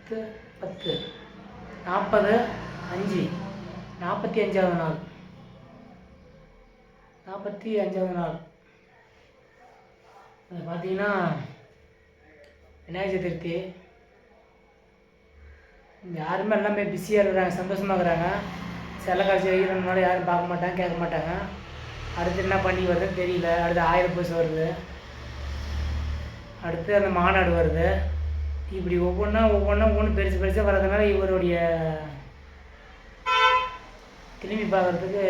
10 10 40 5 45வது நாள் 45வது நாள் அது பார்த்தீங்கன்னா விநாயகர் சதுர்த்தி. யாருமே எல்லாமே பிஸியாக இருக்கிறாங்க, சந்தோஷமாக இருக்கிறாங்க. சில காட்சி வைக்கிறதுனால யாரும் பார்க்க மாட்டாங்க, கேட்க மாட்டாங்க. அடுத்து என்ன பண்ணி வருதுன்னு தெரியல. அடுத்து 1000 பூசை வருது, அடுத்து அந்த மாநாடு வருது. இப்படி ஒவ்வொன்றும் பெருசு பெருசாக வர்றதுனால இவருடைய திரும்பி பார்க்குறதுக்கு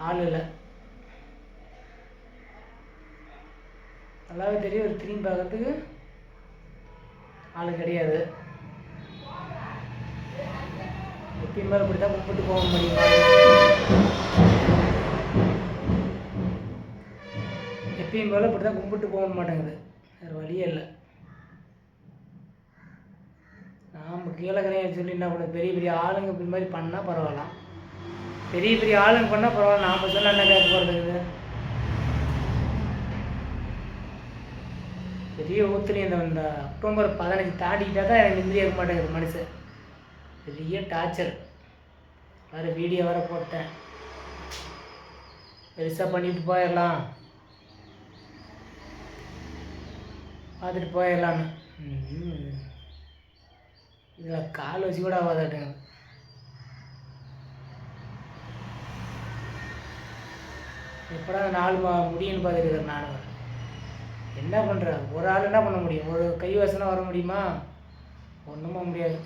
ஆள் இல்லை. நல்லாவே தெரியும், ஒரு திரும்பி பார்க்குறதுக்கு ஆள் கிடையாது. எப்பயும் மேலே இப்படி தான் கும்பிட்டு போக முடியும். எப்பயும் போல் இப்படி தான் கும்பிட்டு போக மாட்டேங்குது, வேறு வழியே இல்லை. நாம் கீழே கிடையாது சொல்லி என்ன பண்ண, பெரிய பெரிய ஆளுங்க இப்படி மாதிரி பண்ணால் பரவாயில்ல. பெரிய பெரிய ஆளுங்க பண்ணால் பரவாயில்ல, நாம் சொன்னால் என்ன கேட்க போகிறதுக்குது. பெரிய ஊத்துலேயும் இந்த அக்டோபர் 15 தாண்டிக்கிட்டால் தான் எனக்கு நிம்மதியாக இருக்க மாட்டேங்குது மனுஷன். பெரிய டார்ச்சர். வேறு வீடியோ வேறு போட்டேன், பெருசாக பண்ணிட்டு போயிடலாம், பார்த்துட்டு போயிடலான்னு. இதில் கால் வச்சு கூட ஆகாதாட்டுங்க. எப்படா நாலு முடியும்னு பார்த்துருக்கேன் நான். என்ன பண்ணுறேன், ஒரு ஆள் என்ன பண்ண முடியும்? ஒரு கைவசனம் வர முடியுமா? ஒன்றுமா முடியாது.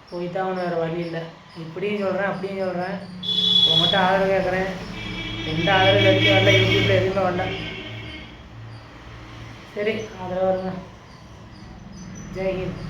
போய் தான் ஒன்று வேறு வழி இல்லை. இப்படியும் சொல்கிறேன், அப்படியும் சொல்கிறேன். உங்கள்கிட்ட ஆதரவு கேட்குறேன். எந்த ஆதரவு எதுவும் வரல, யூடியூப்பில் எதுவுமே வரல. சரி, ஆதரவு வருங்க. ஜெய்ஹிந்த்.